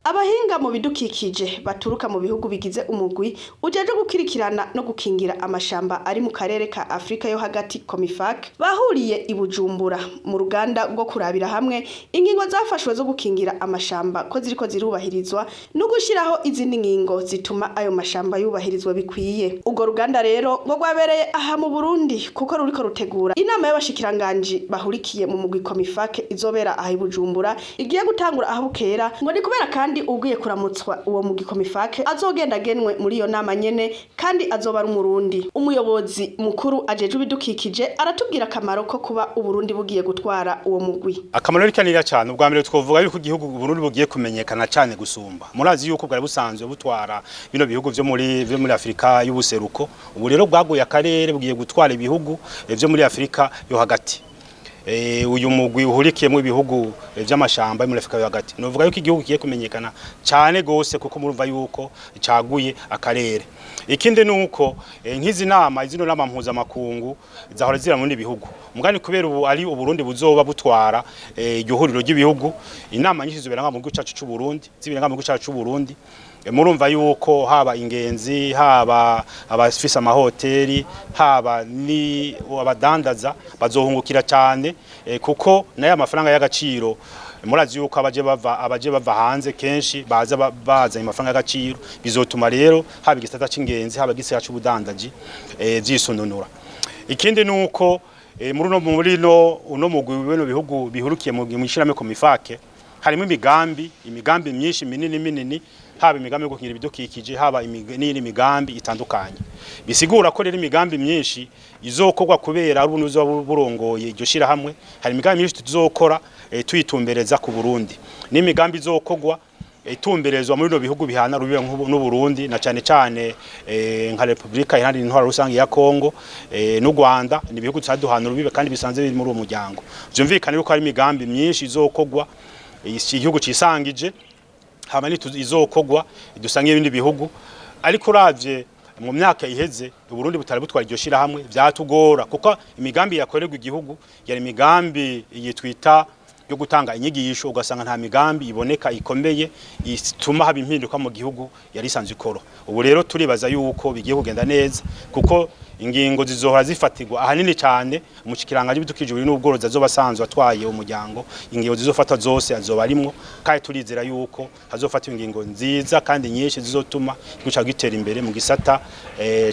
Abahinga mu bidukikije baturuka mu bihugu bigize umugwi ujeje gukirikirana no gukingira amashamba ari mu karere ka Afrika yo hagati Comifac bahuriye i Bujumbura mu ruganda rwo kurabira hamwe ingingo zafashwe zo gukingira amashamba ko ziriko zirubahirizwa no gushiraho izindi ngingo zituma ayo mashamba yubahirizwa bikwiye. Ugo ruganda rero ngo rwabereye aha mu Burundi kuko ruriko rutegura inama y'abashikiranganje bahurikiye mu mugwi Comifac izobera aha i Bujumbura igiye gutangura aho bukera ngo ni kubera kandi ugiye kuramutswa uwo mugwi Comifac azogenda genwe muri iyo nama nyene kandi azoba ari umurundi. Umuyobozi mukuru ajeje ibidukikije aratubwira akamaro ko kuba Uburundi bugiye gutwara uwo mugwi. Akamaro rikanira cyane ubwa mbere twovuga yuko igihugu Burundi bugiye kumenyekana cyane gusumba. Murazi yuko bwari busanzwe butwara bino bihugu vyo muri Afrika y'ubuseruko. Ubu rero bwaguye akarere bugiye gutwara ibihugu vyo muri Afrika yo hagati. Uyu mugwi uhurikiyemo ibihugu vy'amashamba muri Afrika yo hagati. Novuga yuko igihugu kiye kumenyekana cyane gose kuko murumva yuko caguye akarere. Ikindi nuko nkizi nama izino nama mpuza makungu zahora zira muri bihugu. Mugani kubera ubu ari Uburundi buzoba butwara igihuriro ry'ibihugu. Inama nyinshi zibera mu gihugu cyacu cy'u Burundi, zibera mu gihugu cyacu cy'u Burundi. Murumva yuko haba ingenzi, haba abafisa amahoteli, haba ni abadandaza bazohungukira cyane kuko nayo amafaranga y'agaciro murazi yuko abaje bava hanze kenshi baza amafaranga y'agaciro bizotuma rero haba igisata c'ingenzi haba igisata c'ubudandaji vyisununura. Ikindi nuko muri uno mugwi w'ibintu bihugu bihurukiye mu ishirame Comifac harimo imigambi myinshi minini haba imigambi yo gukingira ibidukikije haba n'indi migambi itandukanye. Bisigura ko rero imigambi myinshi izokorwa kubera ari ubunuzo burongoye iryo shira hamwe. Hari imigambi myinshi tuzokora tuyitumbereza ku Burundi. N'imigambi izokorwa itumberezwa muri no bihugu bihana rubibe n'u Burundi na cyane nka Republika Iharanira Intwaro Rusange ya Kongo n'u Rwanda ni bihugu tsaduhana rubibe kandi bisanzwe biri muri uwo muryango. Vyumvikana yuko hari imigambi myinshi izokorwa igihugu cisangije hamani izokogwa dusangiye ibindi bihugu ariko uravye mu myaka iheze Burundi butari butwara iryo shira hamwe byatugora kuko imigambi yakorerwa igihugu yari imigambi yitwita yo gutanga inyigisho ugasanga nta migambi iboneka ikomeye ituma haba impinduka mu gihugu yari isanzwe ikora. Ubu rero turibaza yuko bigiye kugenda neza kuko ingingo zizohora zifatirwa ahanini cyane umushikiranganje bidukije buri n'ubworozi azobasanzwe atwaye umuryango. Ingingo zizofata zose azoba arimwo kandi turizera yuko hazofata ingingo nziza kandi nyinshi zizotuma guca gitera imbere mu gisata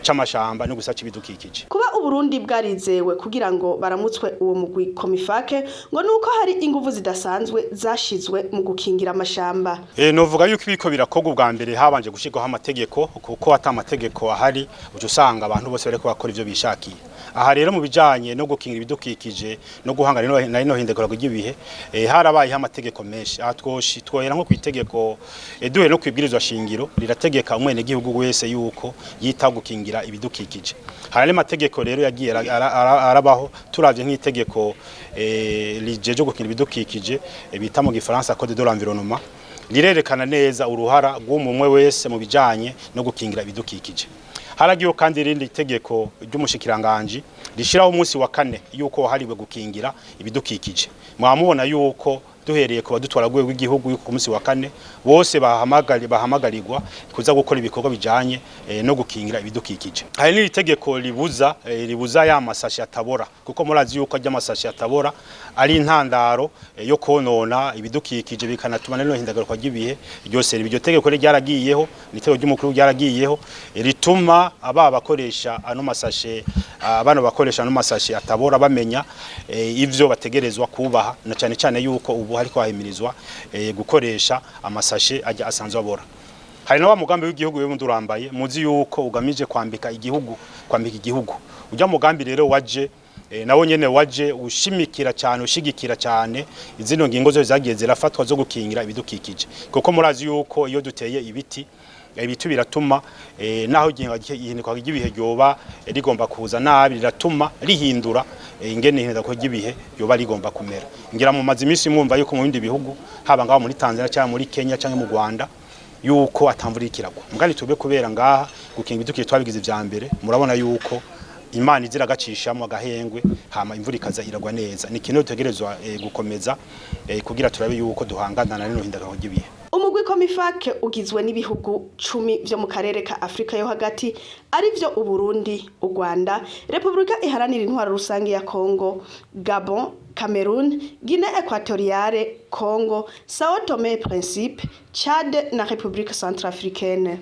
c'amashamba no gusaca ibidukikije. Kuba Uburundi bwarizewe kugira ngo baramutswe uwo mugwi Comifac ngo nuko hari inguvu zidasanzwe zashizwe mu gukingira amashamba. Novuga yuko ibiko birakorwa ubwa mbere habanje gushirwaho amategeko kuko atamategeko ahari usanga abantu bose bareko bakora ivyo bishakiye. Aha rero mu bijanye no gukingira ibidukikije no guhangana no hindagura ry'ibihe harabaye amategeko menshi. Twohera nko kwitegeko duhe no kwibwirizwa shingiro rirategeka umwene gihugu wese yuko yita gukingira ibidukikije. Hari amategeko rero yagiye arabaho turavye nk'itegeko rijeje gukingira ibidukikije bita mu Gifaransa Code de l'environnement rirerekana neza uruhara rw'umwe wese mu bijanye no gukingira ibidukikije. Haragiyo kandi irindi tegeko ry'umushikiranganje rishiraho umunsi wa 4 yuko hariwe gukingira ibidukikije. Mwamubona yuko duhereye ku badutwara gwe w'igihugu yuko ku munsi wa 4 bose bahamagarirwa kuza gukora ibikorwa bijanye no gukingira ibidukikije. Hari n'iri tegeko ribuza ya masashi atabora kuko murazi yuko ajya masashi atabora ari intandaro yo konona ibidukikije bikanatuma no hindagaruka ry'ibihe ryose. Iryo tegeko ryaragiyeho ni tegeko ry'umukuru ryaragiyeho rituma bakoresha ano masashe abana bakoresha ano masashe atabora bamenya ivyo bategerezwa kubaha na cyane yuko ubu hariko hahimirizwa gukoresha amasashe ajya asanzwe abora. Hari na wa mugambi w'igihugu we mundurambaye muzi yuko ugamije kwambika igihugu ujya mugambi rero waje nawo nyene waje ushimikira cyane ushigikira cyane izino ngingo zo zagiye zirafatwa zo gukingira ibidukikije kuko murazi yuko iyo duteye ibiti biratuma naho ihinduka ry'ibihe ryoba rigomba kuza nabi riratuma rihindura ingene ihinduka ry'ibihe yoba rigomba kumera. Ngira mu mazi imisi mwumva yuko mu bindi bihugu haba ngaho muri Tanzania cyangwa muri Kenya cyangwa mu Rwanda yuko atamvura ikiragwa. Mugani tube kubera ngaha gukinga ibidukikije twabigize vya mbere murabona yuko Imana izira gacishamo agahengwe hama imvura ikaza iragwa neza. Ni kintu dutegerezwa gukomeza kugira turabe yuko duhangana na rino hindagano ry'ibihe. Umugwi Komifake ugizwe n'ibihugu 10 vyo mu karere ka Afrika yo hagati arivyo Uburundi, u Rwanda, Republika Iharanira Intwaro Rusange ya Kongo, Gabon, Cameroun, Guinée Equatoriale, Congo, Sao Tome et Principe, Tchad na Republika Centrafricaine.